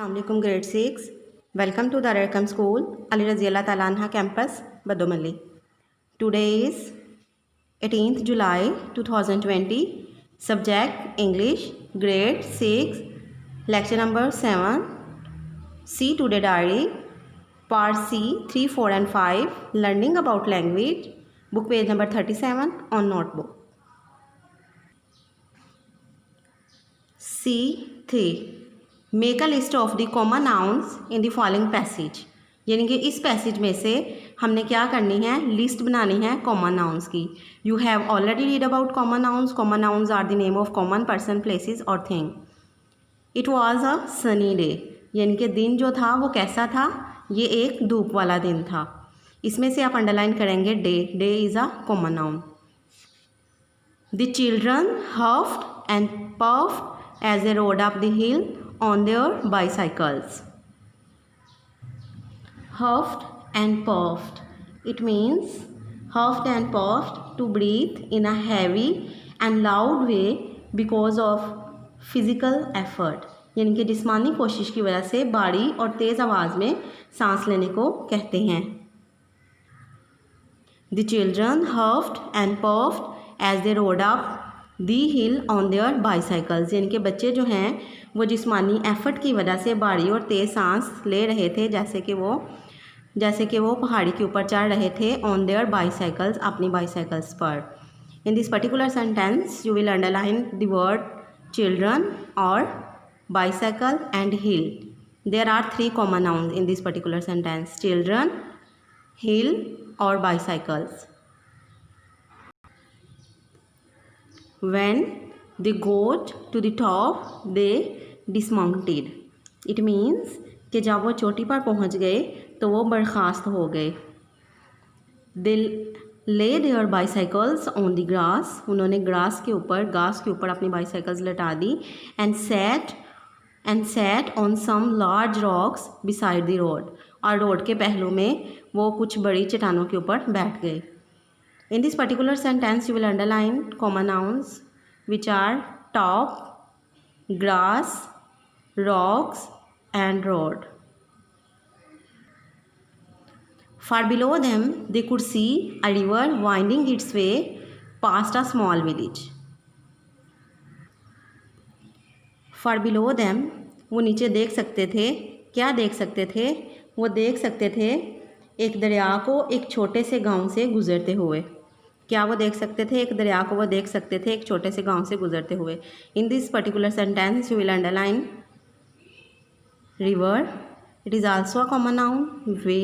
Assalamualaikum grade 6. Welcome to the Arakam School, Ali Raziallah Talanha campus, Badomali. Today is 18th July 2020. Subject English, grade 6, lecture number 7. See today diary, part C 3, 4 and 5. Learning about language. Book page number 37 on notebook. C3. Make a list of the common nouns in the following passage, यानी कि इस passage में से हमने क्या करनी है, list बनानी है कॉमन नाउन्स की. You have already read about common nouns. Common nouns are the name of common person, places और thing. It was a sunny day, यानी कि दिन जो था वो कैसा था, ये एक धूप वाला दिन था. इसमें से आप अंडरलाइन करेंगे day. Day is a common noun. The children huffed and puffed as a rode up the hill on their bicycles. Huffed and puffed. It means huffed and puffed to breathe in a heavy and loud way because of physical effort. यानी कि जिस्मानी कोशिश की वजह से भारी और तेज़ आवाज़ में सांस लेने को कहते हैं. The children huffed and puffed as they rode up the hill on their bicycles. यानी कि बच्चे जो हैं वो जिस्मानी एफर्ट की वजह से भारी और तेज़ सांस ले रहे थे, जैसे कि वो पहाड़ी के ऊपर चढ़ रहे थे. ऑन देयर बाईसाइकल्स, अपनी बाईसाइकल्स पर. In this particular sentence you will underline the word children और bicycle and hill. There are 3 common nouns in this particular sentence: children, hill और bicycles. When they got to the top, they dismounted. It means कि जब वो चोटी पर पहुंच गए तो वो बर्खास्त हो गए. They lay their bicycles on the grass. उन्होंने घास के ऊपर अपनी बाईसाइकिल्स लटा दी. and sat on some large rocks beside the road. और रोड के पहलू में वो कुछ बड़ी चट्टानों के ऊपर बैठ गए. In this particular sentence, you will underline common nouns which are top, grass, rocks and road. Far below them, they could see a river winding its way past a small village. Far below them, वो नीचे देख सकते थे. क्या देख सकते थे? वो देख सकते थे एक दरिया को एक छोटे से गांव से गुजरते हुए. क्या वो देख सकते थे? एक दरिया को वो देख सकते थे एक छोटे से गांव से गुजरते हुए. इन this particular sentence you will underline river. It is also a common noun. Way,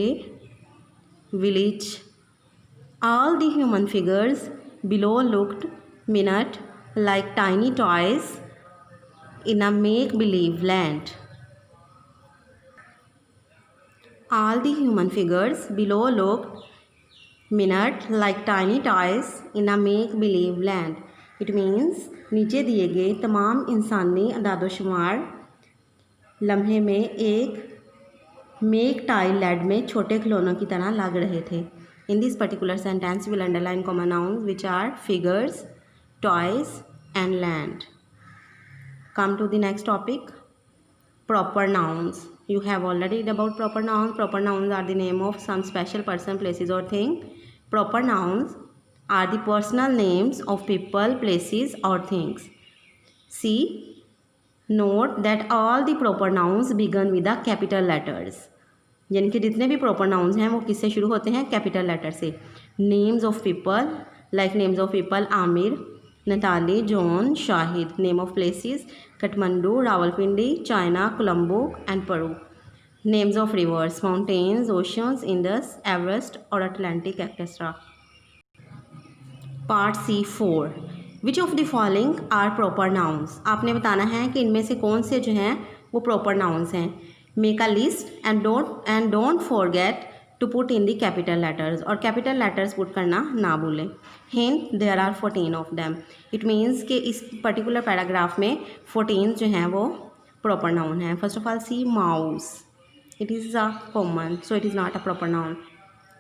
village. All the human figures below looked minute like tiny toys in a make believe land. All the human figures below looked minute like tiny toys in a make-believe land. It means नीचे दिए गए तमाम इंसानी अदादोशुमार लम्हे में एक make tie land में छोटे खिलौनों की तरह लग रहे थे. In this particular sentence, we will underline common nouns which are figures, toys and land. Come to the next topic. Proper nouns. You have already read about proper nouns. Proper nouns are the name of some special person, places or thing. Proper nouns are the personal names of people, places or things. See, note that all the proper nouns begin with the capital letters. यानी कि जितने भी proper nouns हैं वो किससे शुरू होते हैं? कैपिटल लेटर से. Names of people, like names of people Aamir, Natalie, John, Shahid. Name of places Kathmandu, Rawalpindi, China, Colombo and Peru. Names of rivers mountains, oceans, Indus, Everest और Atlantic etcetera. Part C4. Which of the following are proper nouns. आपने बताना है कि इनमें से कौन से जो हैं वो प्रॉपर नाउन्स हैं. Make a list and don't forget to put in the capital letters. और कैपिटल लेटर्स पुट करना ना भूलें. Hint, there are 14 of them. It means कि इस पर्टिकुलर पैराग्राफ में 14 जो हैं वो प्रॉपर नाउन हैं. First of all see mouse. It is a common, so it is not a proper noun.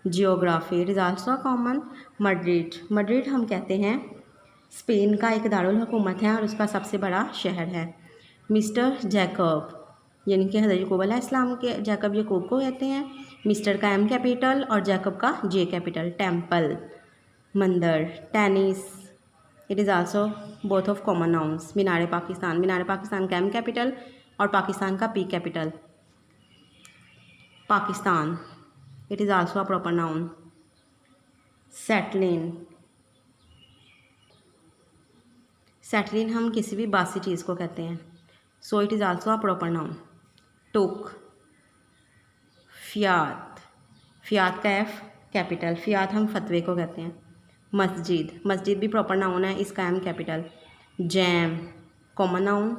Geography, it is also a common. Madrid हम कहते हैं स्पेन का एक दारुल हुकूमत है और उसका सबसे बड़ा शहर है. मिस्टर जैकब, यानी कि हज़रत यकूब अलैहिस्सलाम के जैकब यकूब को कहते हैं। मिस्टर का एम कैपिटल और जैकब का जे कैपिटल। टेम्पल, मंदिर, tennis, it is also both of common nouns. Minar Pakistan का एम कैपिटल और पाकिस्तान का P capital. Pakistan, it is also a proper noun. सेटलिन हम किसी भी बासी चीज़ को कहते हैं, so it is also a proper noun. टुक, फ़ियात का एफ कैपिटल। फ़ियात हम फतवे को कहते हैं। मस्जिद भी प्रॉपर नाउन है, इसका M capital. Jam common noun.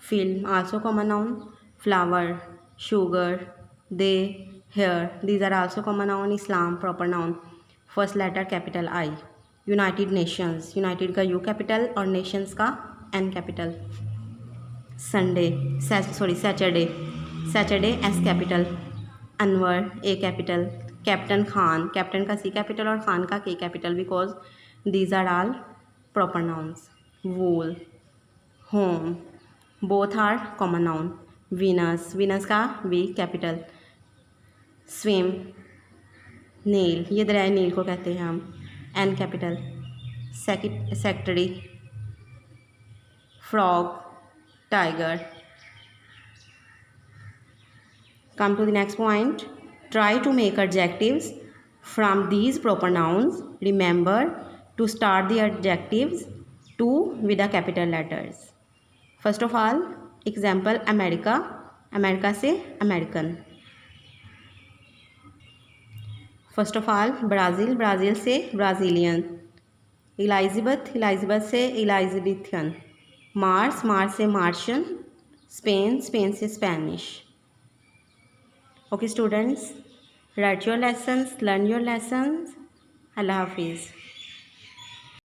Film also common noun. Flower, sugar, day, hair, these are also common noun. Islam proper noun. First letter capital I. United Nations, United का U capital और Nations का N capital. Saturday S capital. Anwar A capital. Captain Khan, captain का C capital और खान का K capital, because these are all proper nouns. Wool, home, both are common noun. Venus का V capital. Swim, Nile, ये दरिया Nile को कहते हैं हम, N capital. Secretary, frog, tiger. Come to the next point. Try to make adjectives from these proper nouns. Remember to start the adjectives to with the capital letters. First of all, example America से American. First of all, Brazil से Brazilian. Elizabeth से Elizabethan. Mars से Martian. Spain से Spanish. Okay students, write your lessons, learn your lessons. Allah Hafiz.